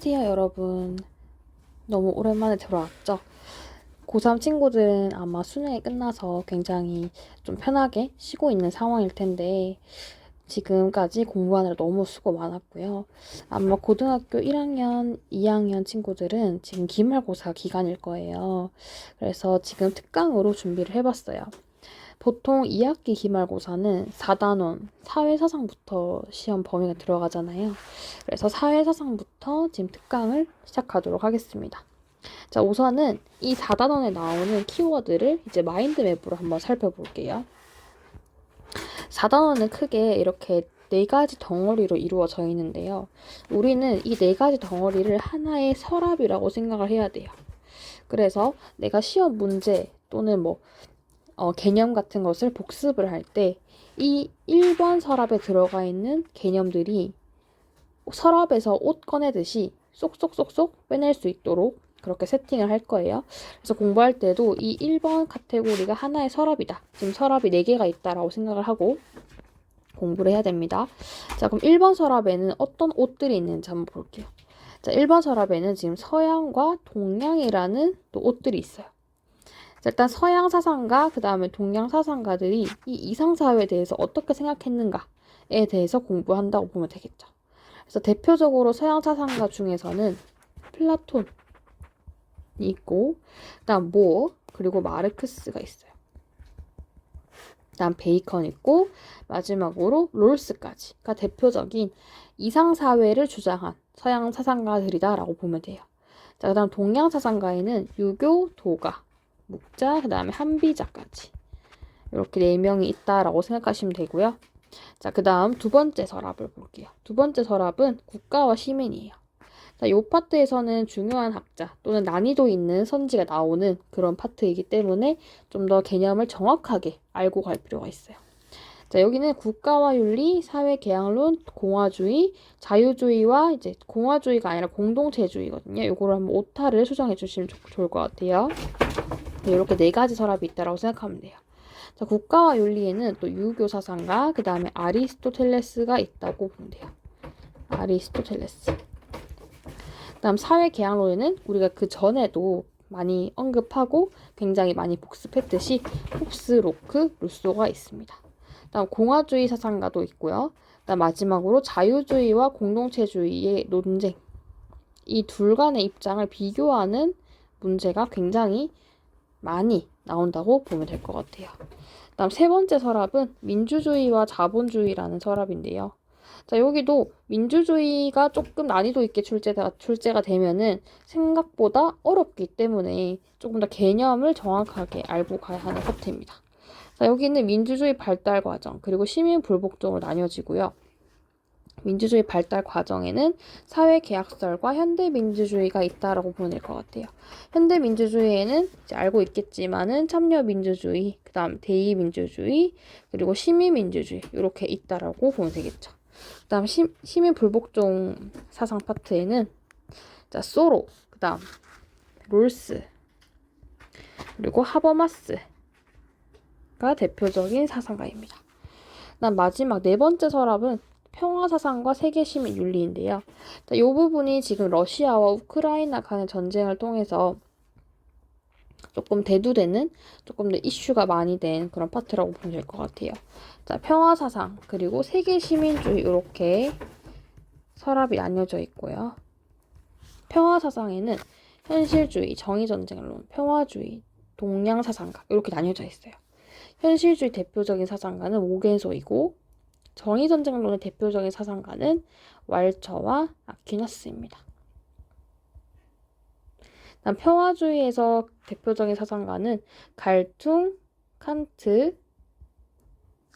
안녕하세요, 여러분. 너무 오랜만에 들어왔죠? 고3 친구들은 아마 수능이 끝나서 굉장히 좀 편하게 쉬고 있는 상황일 텐데, 지금까지 공부하느라 너무 수고 많았고요. 아마 고등학교 1학년, 2학년 친구들은 지금 기말고사 기간일 거예요. 그래서 지금 특강으로 준비를 해봤어요. 보통 2학기 기말고사는 4단원, 사회사상부터 시험 범위가 들어가잖아요. 그래서 사회사상부터 지금 특강을 시작하도록 하겠습니다. 자, 우선은 이 4단원에 나오는 키워드를 이제 마인드맵으로 한번 살펴볼게요. 4단원은 크게 이렇게 4가지 덩어리로 이루어져 있는데요. 우리는 이 4가지 덩어리를 하나의 서랍이라고 생각을 해야 돼요. 그래서 내가 시험 문제 또는 개념 같은 것을 복습을 할 때 이 1번 서랍에 들어가 있는 개념들이 서랍에서 옷 꺼내듯이 쏙쏙쏙쏙 빼낼 수 있도록 그렇게 세팅을 할 거예요. 그래서 공부할 때도 이 1번 카테고리가 하나의 서랍이다. 지금 서랍이 4개가 있다라고 생각을 하고 공부를 해야 됩니다. 자, 그럼 1번 서랍에는 어떤 옷들이 있는지 한번 볼게요. 자, 1번 서랍에는 지금 서양과 동양이라는 또 옷들이 있어요. 자, 일단 서양 사상가, 그 다음에 동양 사상가들이 이 이상사회에 대해서 어떻게 생각했는가에 대해서 공부한다고 보면 되겠죠. 그래서 대표적으로 서양 사상가 중에서는 플라톤이 있고, 그다음 모어, 그리고 마르크스가 있어요. 그다음 베이컨 있고, 마지막으로 롤스까지가 대표적인 이상사회를 주장한 서양 사상가들이다라고 보면 돼요. 자, 그다음 동양 사상가에는 유교, 도가, 묵자, 그 다음에 한비자까지 이렇게 4명이 있다라고 생각하시면 되고요. 자, 그 다음 두 번째 서랍을 볼게요. 두 번째 서랍은 국가와 시민이에요. 자, 이 파트에서는 중요한 학자 또는 난이도 있는 선지가 나오는 그런 파트이기 때문에 좀 더 개념을 정확하게 알고 갈 필요가 있어요. 자, 여기는 국가와 윤리, 사회계약론, 공화주의, 자유주의와 이제 공화주의가 아니라 공동체주의거든요. 요거를 한번 오타를 수정해 주시면 좋을 것 같아요. 네, 이렇게 4가지 서랍이 있다라고 생각하면 돼요. 자, 국가와 윤리에는 또 유교 사상가, 그 다음에 아리스토텔레스가 있다고 보면 돼요. 아리스토텔레스. 그 다음 사회계약론에는 우리가 그 전에도 많이 언급하고 굉장히 많이 복습했듯이 홉스, 로크, 루소가 있습니다. 그 다음 공화주의 사상가도 있고요. 그 다음 마지막으로 자유주의와 공동체주의의 논쟁. 이 둘 간의 입장을 비교하는 문제가 굉장히 많이 나온다고 보면 될 것 같아요. 다음 세 번째 서랍은 민주주의와 자본주의라는 서랍인데요. 자, 여기도 민주주의가 조금 난이도 있게 출제가 되면은 생각보다 어렵기 때문에 조금 더 개념을 정확하게 알고 가야 하는 파트입니다. 자, 여기는 민주주의 발달 과정, 그리고 시민 불복종으로 나뉘어지고요. 민주주의 발달 과정에는 사회계약설과 현대민주주의가 있다라고 보면 될 것 같아요. 현대민주주의에는 이제 알고 있겠지만은 참여민주주의, 그 다음 대의민주주의, 그리고 시민민주주의 이렇게 있다라고 보면 되겠죠. 그 다음 시민불복종 사상 파트에는 자, 소로, 그 다음 롤스, 그리고 하버마스가 대표적인 사상가입니다. 그다음 마지막 4번째 서랍은 평화사상과 세계시민 윤리인데요. 자, 이 부분이 지금 러시아와 우크라이나 간의 전쟁을 통해서 조금 대두되는, 조금 더 이슈가 많이 된 그런 파트라고 보면 될 것 같아요. 자, 평화사상, 그리고 세계시민주의 이렇게 서랍이 나뉘어져 있고요. 평화사상에는 현실주의, 정의전쟁론, 평화주의, 동양사상가 이렇게 나뉘어져 있어요. 현실주의 대표적인 사상가는 모겐소이고 정의전쟁론의 대표적인 사상가는 왈처와 아퀴나스입니다. 다음 평화주의에서 대표적인 사상가는 갈퉁, 칸트,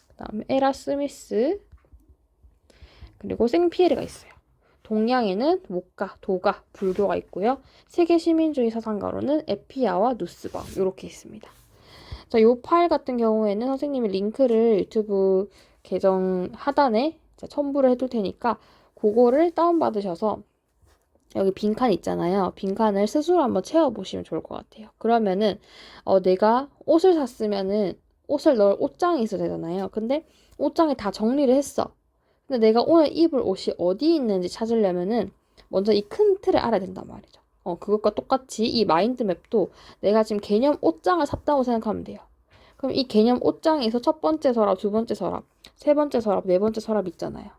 그다음에 에라스미스, 그리고 생피에르가 있어요. 동양에는 목가, 도가, 불교가 있고요. 세계 시민주의 사상가로는 에피아와 누스바 이렇게 있습니다. 자, 이 파일 같은 경우에는 선생님이 링크를 유튜브 계정 하단에 첨부를 해둘 테니까 그거를 다운받으셔서 여기 빈칸 있잖아요. 빈칸을 스스로 한번 채워보시면 좋을 것 같아요. 그러면은 내가 옷을 샀으면은 옷을 넣을 옷장이 있어야 되잖아요. 근데 옷장에 다 정리를 했어. 근데 내가 오늘 입을 옷이 어디 있는지 찾으려면은 먼저 이 큰 틀을 알아야 된단 말이죠. 그것과 똑같이 이 마인드맵도 내가 지금 개념 옷장을 샀다고 생각하면 돼요. 그럼 이 개념 옷장에서 첫 번째 서랍, 두 번째 서랍, 세 번째 서랍, 네 번째 서랍 있잖아요.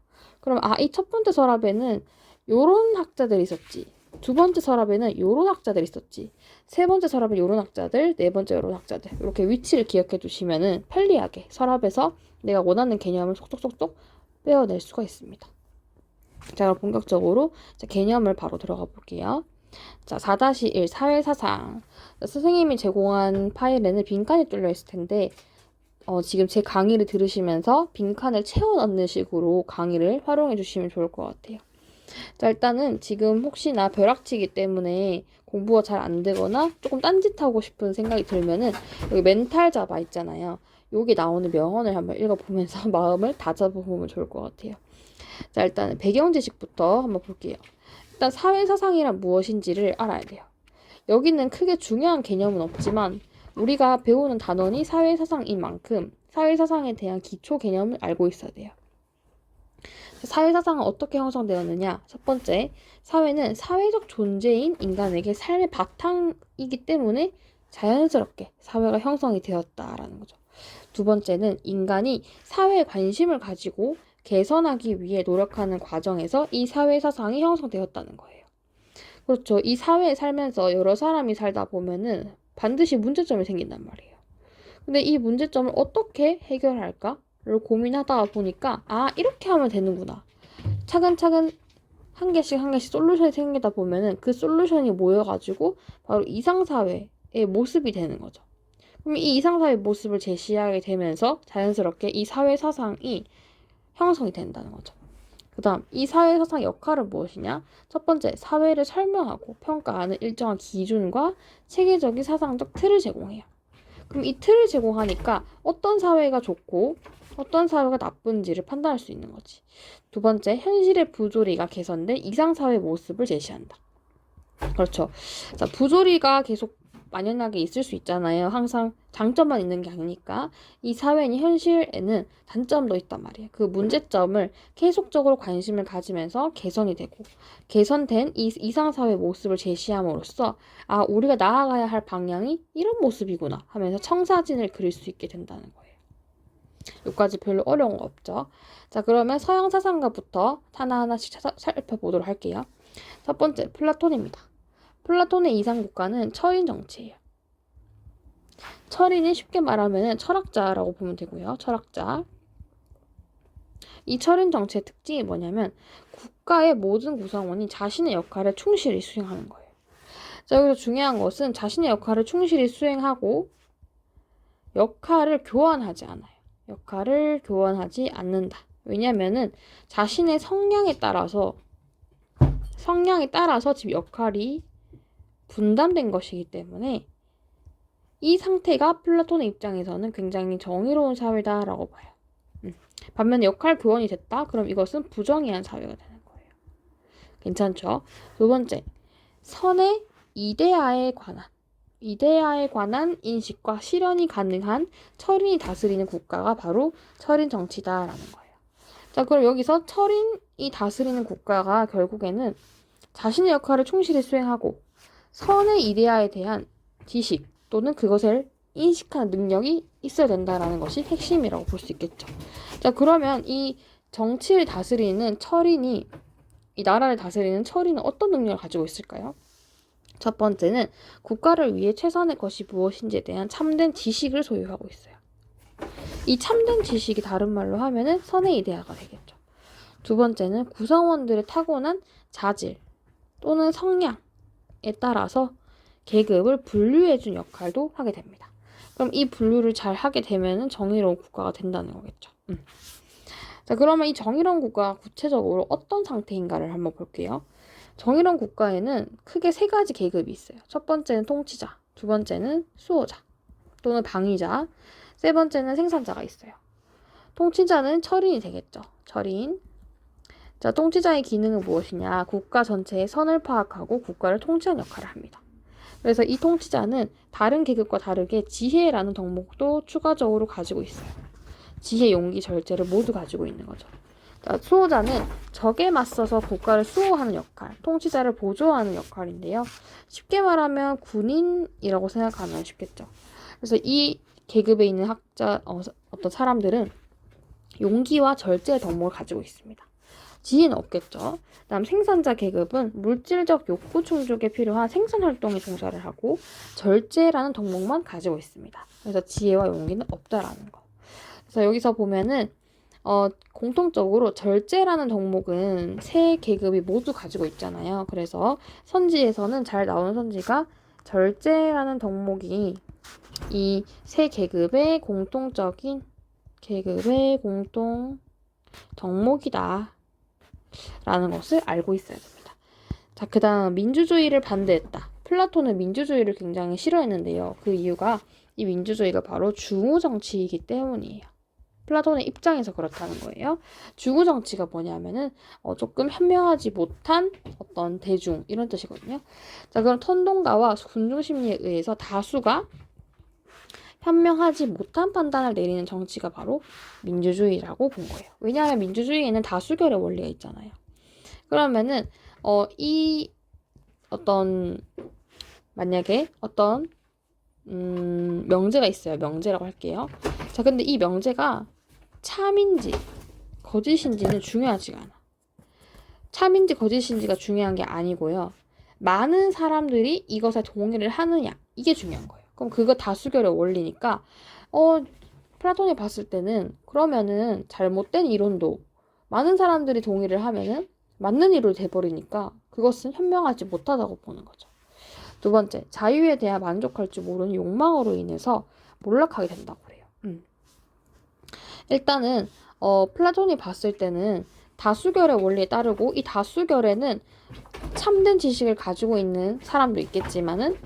그럼 이 첫 번째 서랍에는 요런 학자들이 있었지. 두 번째 서랍에는 요런 학자들이 있었지. 세 번째 서랍에 요런 학자들, 네 번째 요런 학자들. 이렇게 위치를 기억해 두시면은 편리하게 서랍에서 내가 원하는 개념을 속속속속 빼어낼 수가 있습니다. 자, 그럼 본격적으로 개념을 바로 들어가 볼게요. 자, 4-1 사회사상. 선생님이 제공한 파일에는 빈칸이 뚫려 있을 텐데 지금 제 강의를 들으시면서 빈칸을 채워 넣는 식으로 강의를 활용해 주시면 좋을 것 같아요. 자, 일단은 지금 혹시나 벼락치기 때문에 공부가 잘 안 되거나 조금 딴짓하고 싶은 생각이 들면은 여기 멘탈 잡아 있잖아요. 여기 나오는 명언을 한번 읽어보면서 마음을 다잡아보면 좋을 것 같아요. 자, 일단 배경 지식부터 한번 볼게요. 일단 사회사상이란 무엇인지를 알아야 돼요. 여기는 크게 중요한 개념은 없지만 우리가 배우는 단원이 사회사상인 만큼 사회사상에 대한 기초 개념을 알고 있어야 돼요. 사회사상은 어떻게 형성되었느냐? 첫 번째, 사회는 사회적 존재인 인간에게 삶의 바탕이기 때문에 자연스럽게 사회가 형성이 되었다라는 거죠. 두 번째는 인간이 사회에 관심을 가지고 개선하기 위해 노력하는 과정에서 이 사회사상이 형성되었다는 거예요. 그렇죠. 이 사회에 살면서 여러 사람이 살다 보면은 반드시 문제점이 생긴단 말이에요. 근데 이 문제점을 어떻게 해결할까를 고민하다가 보니까 이렇게 하면 되는구나. 차근차근 한 개씩 솔루션이 생기다 보면은 그 솔루션이 모여가지고 바로 이상사회의 모습이 되는 거죠. 그럼 이 이상사회의 모습을 제시하게 되면서 자연스럽게 이 사회사상이 형성이 된다는 거죠. 그 다음, 이 사회사상 역할은 무엇이냐? 첫 번째, 사회를 설명하고 평가하는 일정한 기준과 체계적인 사상적 틀을 제공해요. 그럼 이 틀을 제공하니까 어떤 사회가 좋고 어떤 사회가 나쁜지를 판단할 수 있는 거지. 두 번째, 현실의 부조리가 개선된 이상사회 모습을 제시한다. 그렇죠. 자, 부조리가 계속 만연하게 있을 수 있잖아요. 항상 장점만 있는 게 아니니까. 이 사회는 현실에는 단점도 있단 말이에요. 그 문제점을 계속적으로 관심을 가지면서 개선이 되고 개선된 이 이상사회 모습을 제시함으로써 우리가 나아가야 할 방향이 이런 모습이구나 하면서 청사진을 그릴 수 있게 된다는 거예요. 여기까지 별로 어려운 거 없죠. 자, 그러면 서양 사상가부터 하나하나씩 살펴보도록 할게요. 첫 번째, 플라톤입니다. 플라톤의 이상국가는 철인 정치예요. 철인이 쉽게 말하면 철학자라고 보면 되고요. 철학자. 이 철인 정치의 특징이 뭐냐면 국가의 모든 구성원이 자신의 역할을 충실히 수행하는 거예요. 자, 여기서 중요한 것은 자신의 역할을 충실히 수행하고 역할을 교환하지 않아요. 역할을 교환하지 않는다. 왜냐면은 자신의 성향에 따라서 지금 역할이 분담된 것이기 때문에 이 상태가 플라톤의 입장에서는 굉장히 정의로운 사회다라고 봐요. 반면에 역할 교환이 됐다? 그럼 이것은 부정의한 사회가 되는 거예요. 괜찮죠? 두 번째, 선의 이데아에 관한 인식과 실현이 가능한 철인이 다스리는 국가가 바로 철인 정치다라는 거예요. 자, 그럼 여기서 철인이 다스리는 국가가 결국에는 자신의 역할을 충실히 수행하고 선의 이데아에 대한 지식 또는 그것을 인식하는 능력이 있어야 된다라는 것이 핵심이라고 볼 수 있겠죠. 자, 그러면 이 정치를 다스리는 철인이, 이 나라를 다스리는 철인은 어떤 능력을 가지고 있을까요? 첫 번째는 국가를 위해 최선의 것이 무엇인지에 대한 참된 지식을 소유하고 있어요. 이 참된 지식이 다른 말로 하면은 선의 이데아가 되겠죠. 두 번째는 구성원들의 타고난 자질 또는 성향 에 따라서 계급을 분류해준 역할도 하게 됩니다. 그럼 이 분류를 잘 하게 되면 정의로운 국가가 된다는 거겠죠. 자, 그러면 이 정의로운 국가가 구체적으로 어떤 상태인가를 한번 볼게요. 정의로운 국가에는 크게 세 가지 계급이 있어요. 첫 번째는 통치자, 두 번째는 수호자 또는 방위자, 세 번째는 생산자가 있어요. 통치자는 철인이 되겠죠. 철인. 자, 통치자의 기능은 무엇이냐? 국가 전체의 선을 파악하고 국가를 통치하는 역할을 합니다. 그래서 이 통치자는 다른 계급과 다르게 지혜라는 덕목도 추가적으로 가지고 있어요. 지혜, 용기, 절제를 모두 가지고 있는 거죠. 자, 수호자는 적에 맞서서 국가를 수호하는 역할, 통치자를 보조하는 역할인데요. 쉽게 말하면 군인이라고 생각하면 쉽겠죠. 그래서 이 계급에 있는 어떤 사람들은 용기와 절제의 덕목을 가지고 있습니다. 지혜는 없겠죠. 다음 생산자 계급은 물질적 욕구 충족에 필요한 생산 활동에 종사를 하고 절제라는 덕목만 가지고 있습니다. 그래서 지혜와 용기는 없다라는 거. 그래서 여기서 보면은 공통적으로 절제라는 덕목은 세 계급이 모두 가지고 있잖아요. 그래서 선지에서는 잘 나오는 선지가 절제라는 덕목이 이 세 계급의 공통적인 계급의 공통 덕목이다 라는 것을 알고 있어야 됩니다. 자, 그 다음 민주주의를 반대했다. 플라톤은 민주주의를 굉장히 싫어했는데요. 그 이유가 이 민주주의가 바로 중우 정치이기 때문이에요. 플라톤의 입장에서 그렇다는 거예요. 중우 정치가 뭐냐면은 조금 현명하지 못한 어떤 대중 이런 뜻이거든요. 자, 그럼 선동가와 군중 심리에 의해서 다수가 현명하지 못한 판단을 내리는 정치가 바로 민주주의라고 본 거예요. 왜냐하면 민주주의에는 다수결의 원리가 있잖아요. 그러면은 이 어떤 만약에 어떤 명제가 있어요. 명제라고 할게요. 자, 근데 이 명제가 참인지 거짓인지는 중요하지가 않아. 참인지 거짓인지가 중요한 게 아니고요. 많은 사람들이 이것에 동의를 하느냐 이게 중요한 거예요. 그럼 그거 다수결의 원리니까 플라톤이 봤을 때는 그러면은 잘못된 이론도 많은 사람들이 동의를 하면은 맞는 이론이 돼버리니까 그것은 현명하지 못하다고 보는 거죠. 두 번째, 자유에 대해 만족할 줄 모르는 욕망으로 인해서 몰락하게 된다고 그래요. 일단은 플라톤이 봤을 때는 다수결의 원리에 따르고 이 다수결에는 참된 지식을 가지고 있는 사람도 있겠지만은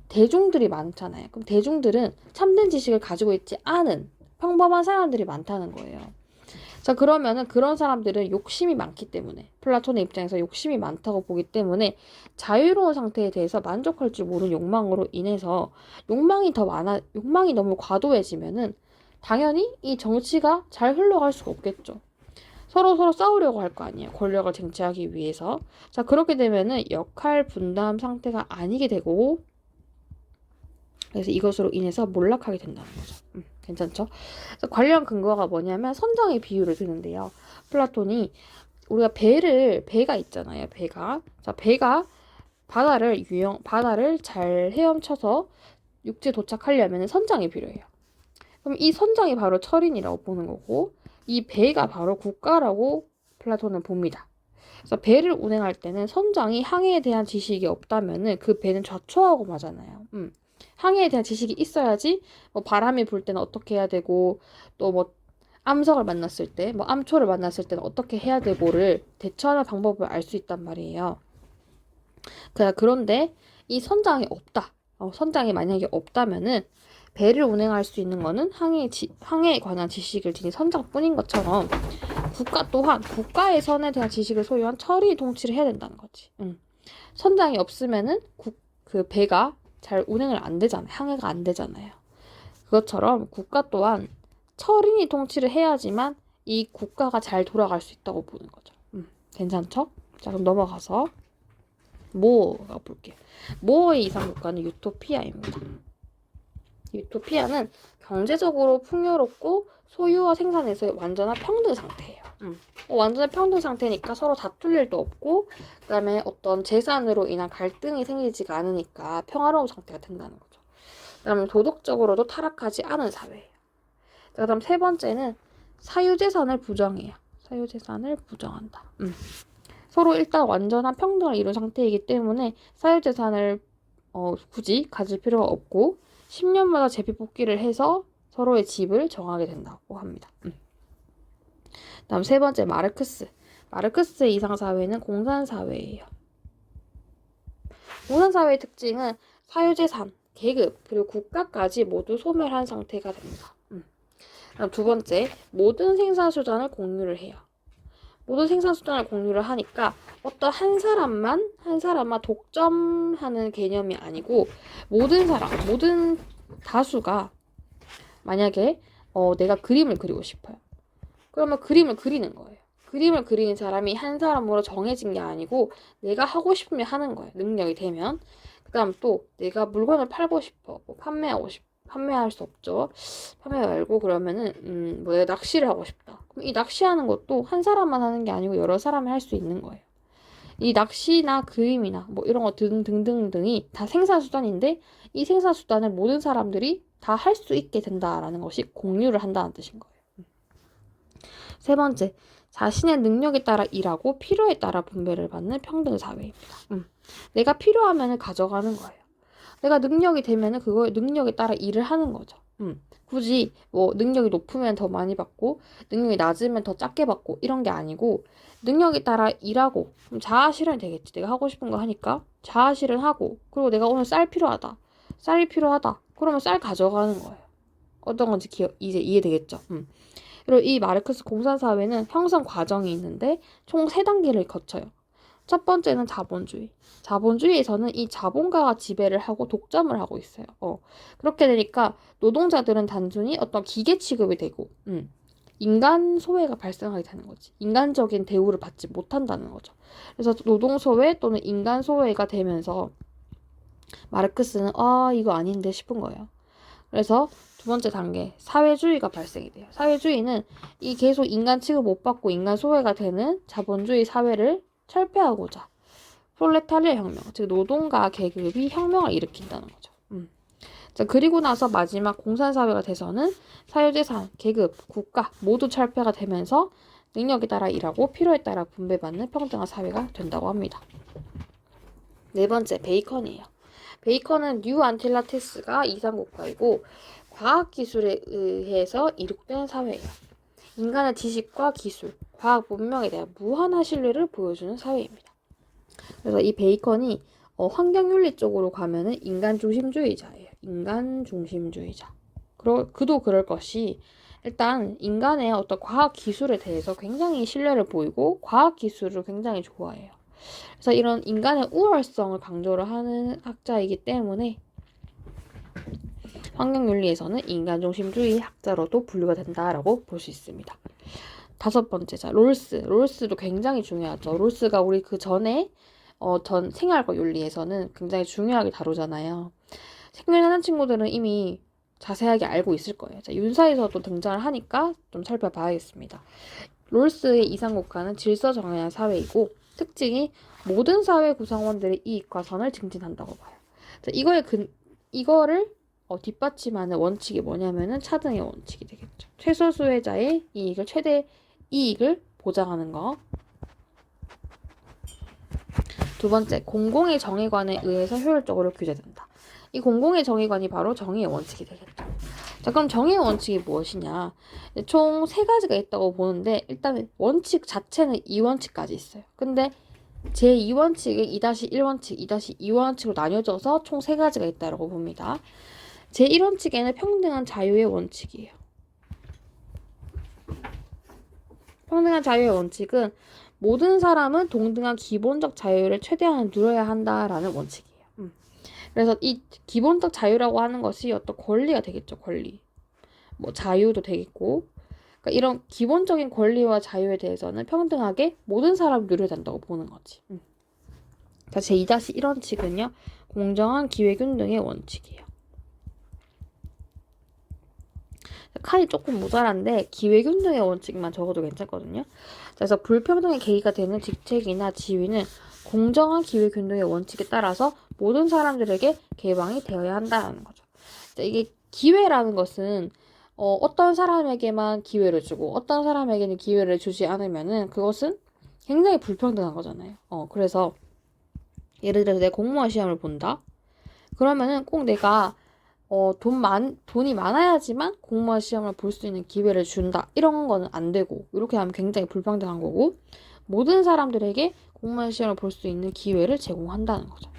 대중들이 많잖아요. 그럼 대중들은 참된 지식을 가지고 있지 않은 평범한 사람들이 많다는 거예요. 자, 그러면은 그런 사람들은 욕심이 많기 때문에 플라톤의 입장에서 욕심이 많다고 보기 때문에 자유로운 상태에 대해서 만족할 줄 모르는 욕망으로 인해서 욕망이 너무 과도해지면은 당연히 이 정치가 잘 흘러갈 수가 없겠죠. 서로 싸우려고 할 거 아니에요. 권력을 쟁취하기 위해서. 자, 그렇게 되면은 역할 분담 상태가 아니게 되고 그래서 이것으로 인해서 몰락하게 된다는 거죠. 괜찮죠? 그래서 관련 근거가 뭐냐면 선장의 비유를 드는데요. 플라톤이 우리가 배가 있잖아요. 자, 배가 바다를 잘 헤엄쳐서 육지에 도착하려면 선장이 필요해요. 그럼 이 선장이 바로 철인이라고 보는 거고 이 배가 바로 국가라고 플라톤은 봅니다. 그래서 배를 운행할 때는 선장이 항해에 대한 지식이 없다면은 그 배는 좌초하고 마잖아요. 항해에 대한 지식이 있어야지 바람이 불 때는 어떻게 해야 되고 또 암석을 만났을 때 암초를 만났을 때는 어떻게 해야 되고를 대처하는 방법을 알 수 있단 말이에요. 그런데 이 선장이 없다. 선장이 만약에 없다면은 배를 운행할 수 있는 거는 항해에 관한 지식을 지닌 선장뿐인 것처럼 국가 또한 국가의 선에 대한 지식을 소유한 철이 통치를 해야 된다는 거지. 선장이 없으면은 그 배가 잘 운행을 안 되잖아요. 항해가 안 되잖아요. 그것처럼 국가 또한 철인이 통치를 해야지만 이 국가가 잘 돌아갈 수 있다고 보는 거죠. 괜찮죠? 자, 그럼 넘어가서 모어가 볼게요. 모어의 이상국가는 유토피아입니다. 유토피아는 경제적으로 풍요롭고 소유와 생산에서의 완전한 평등 상태예요. 완전한 평등 상태니까 서로 다툴 일도 없고 그다음에 어떤 재산으로 인한 갈등이 생기지가 않으니까 평화로운 상태가 된다는 거죠. 그다음에 도덕적으로도 타락하지 않은 사회예요. 그다음 세 번째는 사유재산을 부정해요. 사유재산을 부정한다. 서로 일단 완전한 평등을 이룬 상태이기 때문에 사유재산을 굳이 가질 필요가 없고 10년마다 제비뽑기를 해서 서로의 집을 정하게 된다고 합니다. 다음 세 번째 마르크스. 마르크스의 이상사회는 공산사회예요. 공산사회의 특징은 사유재산, 계급, 그리고 국가까지 모두 소멸한 상태가 됩니다. 다음 두 번째, 모든 생산수단을 공유를 해요. 모든 생산수단을 공유를 하니까 어떤 한 사람만 독점하는 개념이 아니고 모든 다수가 만약에 내가 그림을 그리고 싶어요. 그러면 그림을 그리는 거예요. 그림을 그리는 사람이 한 사람으로 정해진 게 아니고 내가 하고 싶으면 하는 거예요. 능력이 되면. 그다음 또 내가 물건을 팔고 싶어. 뭐 판매하고 싶어. 판매할 수 없죠. 판매 말고 그러면은 뭐 내가 낚시를 하고 싶다. 그럼 이 낚시하는 것도 한 사람만 하는 게 아니고 여러 사람이 할 수 있는 거예요. 이 낚시나 그림이나 뭐 이런 거 등등등등이 다 생산수단인데 이 생산수단을 모든 사람들이 다 할 수 있게 된다라는 것이 공유를 한다는 뜻인 거예요. 세 번째, 자신의 능력에 따라 일하고 필요에 따라 분배를 받는 평등 사회입니다. 내가 필요하면 가져가는 거예요. 내가 능력이 되면은 그거에 능력에 따라 일을 하는 거죠. 굳이 뭐 능력이 높으면 더 많이 받고 능력이 낮으면 더 작게 받고 이런 게 아니고 능력에 따라 일하고 그럼 자아 실현이 되겠지. 내가 하고 싶은 거 하니까 자아 실현하고 그리고 내가 오늘 쌀이 필요하다. 그러면 쌀 가져가는 거예요. 어떤 건지 이제 이해되겠죠. 그리고 이 마르크스 공산사회는 형성 과정이 있는데 총 3단계를 거쳐요. 첫 번째는 자본주의. 자본주의에서는 이 자본가가 지배를 하고 독점을 하고 있어요. 그렇게 되니까 노동자들은 단순히 어떤 기계 취급이 되고, 인간 소외가 발생하게 되는 거지. 인간적인 대우를 받지 못한다는 거죠. 그래서 노동 소외 또는 인간 소외가 되면서 마르크스는 이거 아닌데 싶은 거예요. 그래서 두 번째 단계, 사회주의가 발생이 돼요. 사회주의는 이 계속 인간 취급 못 받고 인간 소외가 되는 자본주의 사회를 철폐하고자 프롤레타리아 혁명, 즉 노동가 계급이 혁명을 일으킨다는 거죠. 자, 그리고 나서 마지막 공산사회가 돼서는 사유재산, 계급, 국가 모두 철폐가 되면서 능력에 따라 일하고 필요에 따라 분배받는 평등한 사회가 된다고 합니다. 네 번째, 베이컨이에요. 베이컨은 뉴 안틸라테스가 이상국가이고 과학기술에 의해서 이룩된 사회예요. 인간의 지식과 기술, 과학 문명에 대한 무한한 신뢰를 보여주는 사회입니다. 그래서 이 베이컨이 환경윤리 쪽으로 가면은 인간중심주의자예요. 인간중심주의자. 그도 그럴 것이 일단 인간의 어떤 과학기술에 대해서 굉장히 신뢰를 보이고 과학기술을 굉장히 좋아해요. 그래서 이런 인간의 우월성을 강조를 하는 학자이기 때문에 환경윤리에서는 인간중심주의 학자로도 분류가 된다라고 볼 수 있습니다. 다섯 번째, 자, 롤스도 굉장히 중요하죠. 롤스가 우리 그 전에 전 생활과 윤리에서는 굉장히 중요하게 다루잖아요. 생존하는 친구들은 이미 자세하게 알고 있을 거예요. 자, 윤사에서도 등장을 하니까 좀 살펴봐야겠습니다. 롤스의 이상국가는 질서 정연한 사회이고 특징이 모든 사회 구성원들의 이익과 선을 증진한다고 봐요. 자, 이거를 뒷받침하는 원칙이 뭐냐면은 차등의 원칙이 되겠죠. 최소 수혜자의 이익을 최대 이익을 보장하는 거. 두 번째, 공공의 정의관에 의해서 효율적으로 규제된다. 이 공공의 정의관이 바로 정의의 원칙이 되겠죠. 자, 그럼 정의의 원칙이 무엇이냐? 총 3가지가 있다고 보는데 일단 원칙 자체는 2원칙까지 있어요. 근데 제2원칙이 2-1원칙, 2-2원칙으로 나뉘어져서 총 3가지가 있다고 봅니다. 제1원칙에는 평등한 자유의 원칙이에요. 평등한 자유의 원칙은 모든 사람은 동등한 기본적 자유를 최대한 누려야 한다라는 원칙이에요. 그래서 이 기본적 자유라고 하는 것이 어떤 권리가 되겠죠. 권리. 뭐 자유도 되겠고. 그러니까 이런 기본적인 권리와 자유에 대해서는 평등하게 모든 사람이 누려야 된다고 보는 거지. 자, 제2-1원칙은요. 공정한 기회균등의 원칙이에요. 칸이 조금 모자란데 기회균등의 원칙만 적어도 괜찮거든요. 그래서 불평등의 계기가 되는 직책이나 지위는 공정한 기회균등의 원칙에 따라서 모든 사람들에게 개방이 되어야 한다는 거죠. 이게 기회라는 것은 어떤 사람에게만 기회를 주고 어떤 사람에게는 기회를 주지 않으면은 그것은 굉장히 불평등한 거잖아요. 그래서 예를 들어서 내가 공무원 시험을 본다. 그러면은 꼭 내가 돈이 많아야지만 공무원 시험을 볼 수 있는 기회를 준다. 이런 거는 안 되고, 이렇게 하면 굉장히 불평등한 거고, 모든 사람들에게 공무원 시험을 볼 수 있는 기회를 제공한다는 거죠.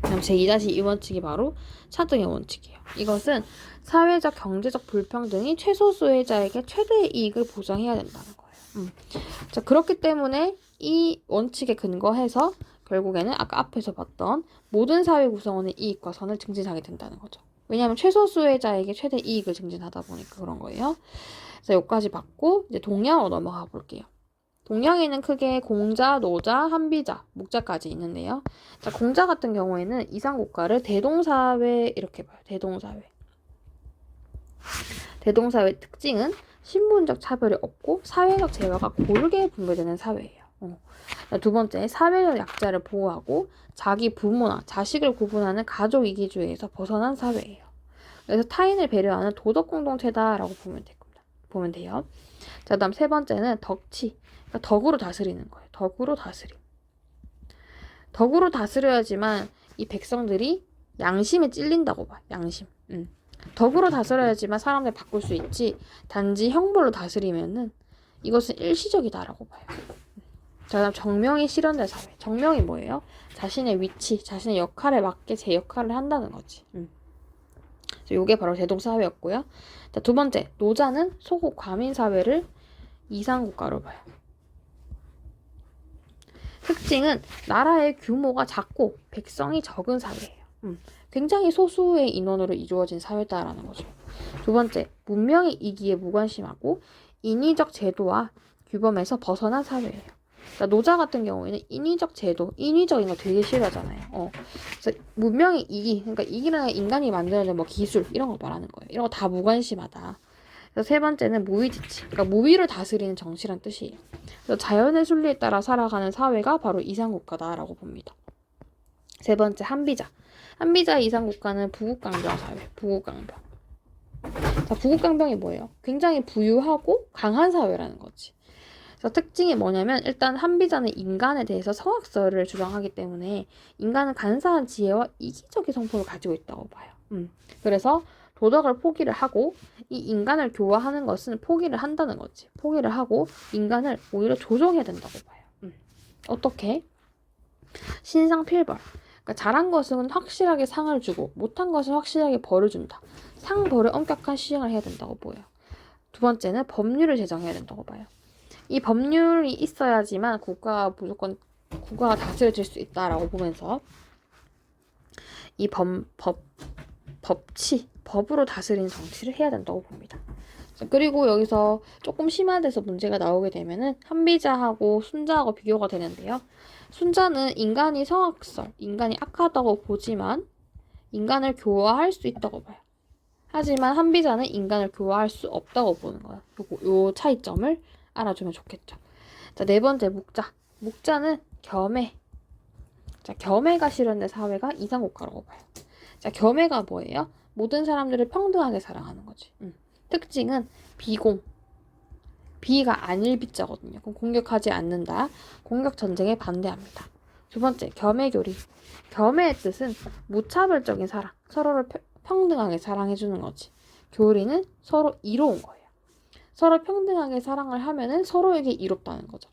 그럼 제2-2원칙이 바로 차등의 원칙이에요. 이것은 사회적, 경제적 불평등이 최소 수혜자에게 최대의 이익을 보장해야 된다는 거예요. 자, 그렇기 때문에 이 원칙에 근거해서 결국에는 아까 앞에서 봤던 모든 사회 구성원의 이익과 선을 증진하게 된다는 거죠. 왜냐하면 최소 수혜자에게 최대 이익을 증진하다 보니까 그런 거예요. 그래서 여기까지 봤고 이제 동양으로 넘어가 볼게요. 동양에는 크게 공자, 노자, 한비자, 묵자까지 있는데요. 자, 공자 같은 경우에는 이상국가를 대동사회 이렇게 봐요. 대동사회. 대동사회 특징은 신분적 차별이 없고 사회적 재화가 고르게 분배되는 사회예요. 두 번째, 사회적 약자를 보호하고 자기 부모나 자식을 구분하는 가족 이기주의에서 벗어난 사회예요. 그래서 타인을 배려하는 도덕 공동체다라고 보면 돼요. 자, 그다음 세 번째는 덕치. 그러니까 덕으로 다스리는 거예요. 덕으로 다스림. 덕으로 다스려야지만 이 백성들이 양심에 찔린다고 봐. 양심. 덕으로 다스려야지만 사람들 바꿀 수 있지. 단지 형벌로 다스리면은 이것은 일시적이다라고 봐요. 자, 그다음 정명이 실현된 사회. 정명이 뭐예요? 자신의 위치, 자신의 역할에 맞게 제 역할을 한다는 거지. 이게 바로 대동사회였고요. 자, 두 번째, 노자는 소국 과민 사회를 이상국가로 봐요. 특징은 나라의 규모가 작고 백성이 적은 사회예요. 굉장히 소수의 인원으로 이루어진 사회다라는 거죠. 두 번째, 문명의 이기에 무관심하고 인위적 제도와 규범에서 벗어난 사회예요. 그러니까 노자 같은 경우에는 인위적 제도, 인위적인 거 되게 싫어하잖아요. 그래서 문명의 이기, 그러니까 이기는 인간이 만드는 뭐 기술 이런 거 말하는 거예요. 이런 거 다 무관심하다. 그래서 세 번째는 무위지치, 그러니까 무위를 다스리는 정치란 뜻이에요. 그래서 자연의 순리에 따라 살아가는 사회가 바로 이상국가다라고 봅니다. 세 번째, 한비자. 한비자 이상국가는 부국강병 사회, 부국강병. 자, 부국강병이 뭐예요? 굉장히 부유하고 강한 사회라는 거지. 그래서 특징이 뭐냐면 일단 한비자는 인간에 대해서 성악설을 주장하기 때문에 인간은 간사한 지혜와 이기적인 성품을 가지고 있다고 봐요. 그래서 도덕을 포기를 하고 이 인간을 교화하는 것은 포기를 한다는 거지. 포기를 하고 인간을 오히려 조종해야 된다고 봐요. 어떻게? 신상필벌. 그러니까 잘한 것은 확실하게 상을 주고 못한 것은 확실하게 벌을 준다. 상벌의 엄격한 시행을 해야 된다고 보여요. 두 번째는 법률을 제정해야 된다고 봐요. 이 법률이 있어야지만 국가가 다스려질 수 있다라고 보면서 이 법으로 다스리는 정치를 해야 된다고 봅니다. 그리고 여기서 조금 심한 데서 문제가 나오게 되면은 한비자하고 순자하고 비교가 되는데요. 순자는 인간이 성악설, 인간이 악하다고 보지만 인간을 교화할 수 있다고 봐요. 하지만 한비자는 인간을 교화할 수 없다고 보는 거예요. 요 차이점을 알아주면 좋겠죠. 자, 네 번째 묵자. 묵자는 겸해. 자, 겸해가 실현된 사회가 이상국가라고 봐요. 자, 겸해가 뭐예요? 모든 사람들을 평등하게 사랑하는 거지. 특징은 비공. 비가 아닐 비자거든요. 그럼 공격하지 않는다. 공격 전쟁에 반대합니다. 두 번째, 겸해교리. 겸해의 뜻은 무차별적인 사랑. 서로를 평등하게 사랑해주는 거지. 교리는 서로 이로운 거예요. 서로 평등하게 사랑을 하면은 서로에게 이롭다는 거죠.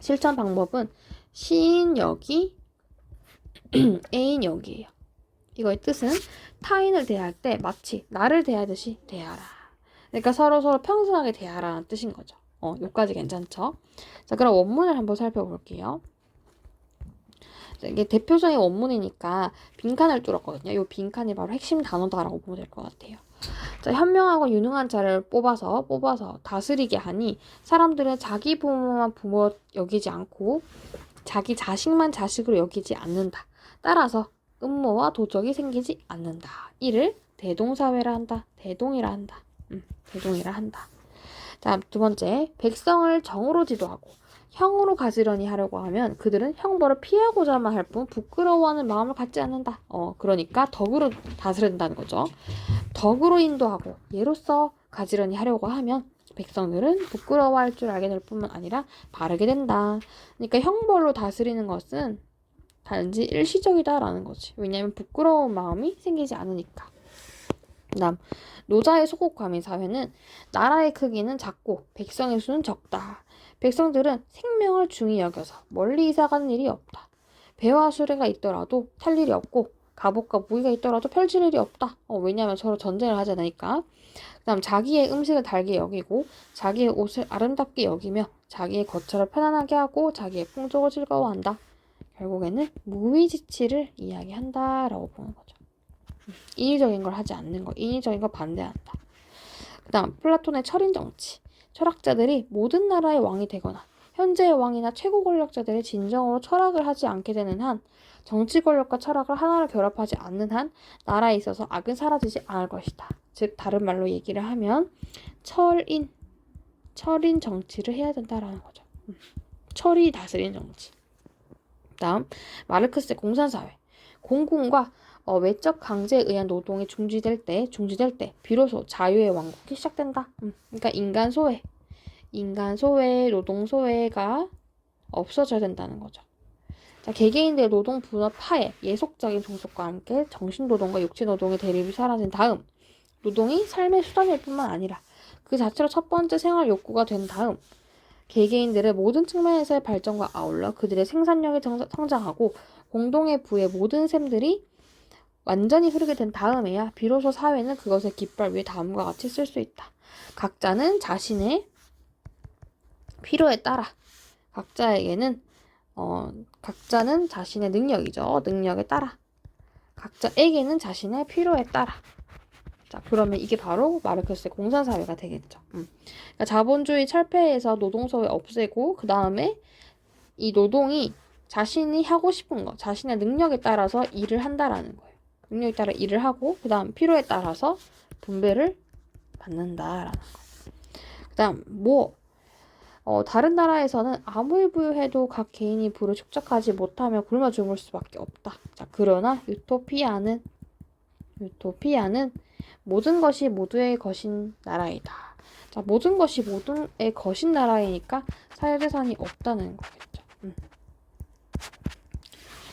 실천 방법은 시인여기, 애인여기예요. 이거의 뜻은 타인을 대할 때 마치 나를 대하듯이 대하라. 그러니까 서로 평등하게 대하라는 뜻인 거죠. 여기까지 괜찮죠? 자, 그럼 원문을 한번 살펴볼게요. 이게 대표적인 원문이니까 빈칸을 뚫었거든요. 이 빈칸이 바로 핵심 단어다라고 보면 될 것 같아요. 자, 현명하고 유능한 자를 뽑아서 다스리게 하니 사람들은 자기 부모만 부모 여기지 않고 자기 자식만 자식으로 여기지 않는다. 따라서 음모와 도적이 생기지 않는다. 이를 대동사회라 한다. 대동이라 한다. 대동이라 한다. 자, 두 번째, 백성을 정으로 지도하고 형으로 가지려니 하려고 하면 그들은 형벌을 피하고자만 할 뿐 부끄러워하는 마음을 갖지 않는다. 그러니까 덕으로 다스려야 된다는 거죠. 덕으로 인도하고 예로서 가지려니 하려고 하면 백성들은 부끄러워할 줄 알게 될 뿐만 아니라 바르게 된다. 그러니까 형벌로 다스리는 것은 단지 일시적이다라는 거지. 왜냐하면 부끄러운 마음이 생기지 않으니까. 그다음 노자의 소국과민 사회는 나라의 크기는 작고 백성의 수는 적다. 백성들은 생명을 중히 여겨서 멀리 이사가는 일이 없다. 배와 수레가 있더라도 탈 일이 없고 갑옷과 무기가 있더라도 펼칠 일이 없다. 왜냐하면 서로 전쟁을 하지 않으니까. 그다음 자기의 음식을 달게 여기고 자기의 옷을 아름답게 여기며 자기의 거처를 편안하게 하고 자기의 풍족을 즐거워한다. 결국에는 무위지치를 이야기한다라고 보는 거죠. 인위적인 걸 하지 않는 거, 인위적인 걸 반대한다. 그다음 플라톤의 철인 정치. 철학자들이 모든 나라의 왕이 되거나 현재의 왕이나 최고 권력자들이 진정으로 철학을 하지 않게 되는 한, 정치 권력과 철학을 하나로 결합하지 않는 한 나라에 있어서 악은 사라지지 않을 것이다. 즉 다른 말로 얘기를 하면 철인 정치를 해야 된다라는 거죠. 철이 다스린 정치. 다음 마르크스의 공산사회. 공군과 외적 강제에 의한 노동이 중지될 때 비로소 자유의 왕국이 시작된다. 그러니까 인간 소외, 노동 소외가 없어져야 된다는 거죠. 자, 개개인들의 노동 분업 파해, 예속적인 종속과 함께 정신노동과 육체노동의 대립이 사라진 다음, 노동이 삶의 수단일 뿐만 아니라 그 자체로 첫 번째 생활 욕구가 된 다음, 개개인들의 모든 측면에서의 발전과 아울러 그들의 생산력이 성장하고 공동의 부의 모든 셈들이 완전히 흐르게 된 다음에야 비로소 사회는 그것의 깃발 위에 다음과 같이 쓸 수 있다. 각자는 자신의 필요에 따라 각자는 자신의 능력에 따라 각자에게는 자신의 필요에 따라. 자, 그러면 이게 바로 마르크스의 공산사회가 되겠죠. 그러니까 자본주의 철폐에서 노동소외 없애고 그 다음에 이 노동이 자신이 하고 싶은 거, 자신의 능력에 따라서 일을 한다라는 거예요. 능력에 따라 일을 하고 그 다음 필요에 따라서 분배를 받는다라는 거. 그 다음 다른 나라에서는 아무리 부유해도 각 개인이 부를 축적하지 못하며 굶어 죽을 수밖에 없다. 자, 그러나 유토피아는 모든 것이 모두의 것인 나라이다. 자, 모든 것이 모두의 것인 나라이니까 사유재산이 없다는 거겠죠.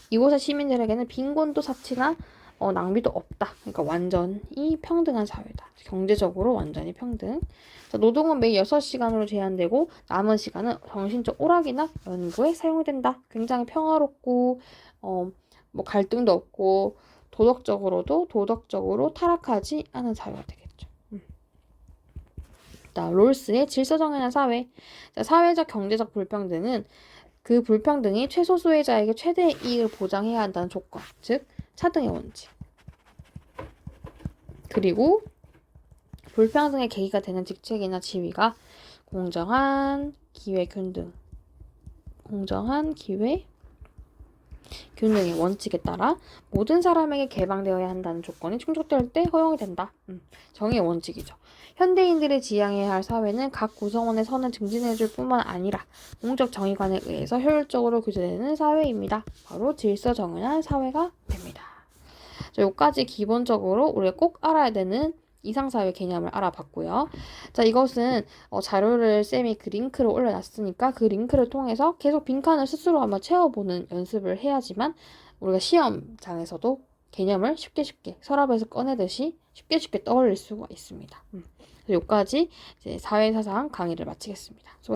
이곳의 시민들에게는 빈곤도 사치나 낭비도 없다. 그러니까 완전히 평등한 사회다. 경제적으로 완전히 평등. 자, 노동은 매일 6시간으로 제한되고 남은 시간은 정신적 오락이나 연구에 사용된다. 굉장히 평화롭고 갈등도 없고 도덕적으로 타락하지 않은 사회가 되겠죠. 롤스의 질서 정연한 사회. 자, 사회적 경제적 불평등은 그 불평등이 최소 수혜자에게 최대의 이익을 보장해야 한다는 조건, 즉 차등의 원칙. 그리고 불평등의 계기가 되는 직책이나 지위가 공정한 기회 균등의 원칙에 따라 모든 사람에게 개방되어야 한다는 조건이 충족될 때 허용이 된다. 정의의 원칙이죠. 현대인들이 지향해야 할 사회는 각 구성원의 선을 증진해줄 뿐만 아니라 공적 정의관에 의해서 효율적으로 규제되는 사회입니다. 바로 질서 정연한 사회가 됩니다. 자, 여기까지 기본적으로 우리가 꼭 알아야 되는 이상사회 개념을 알아봤고요. 자, 이것은 자료를 쌤이 그 링크를 올려놨으니까 그 링크를 통해서 계속 빈칸을 스스로 한번 채워보는 연습을 해야지만 우리가 시험장에서도 개념을 쉽게 서랍에서 꺼내듯이 쉽게 떠올릴 수가 있습니다. 여기까지 이제 사회사상 강의를 마치겠습니다. 수고했습니다.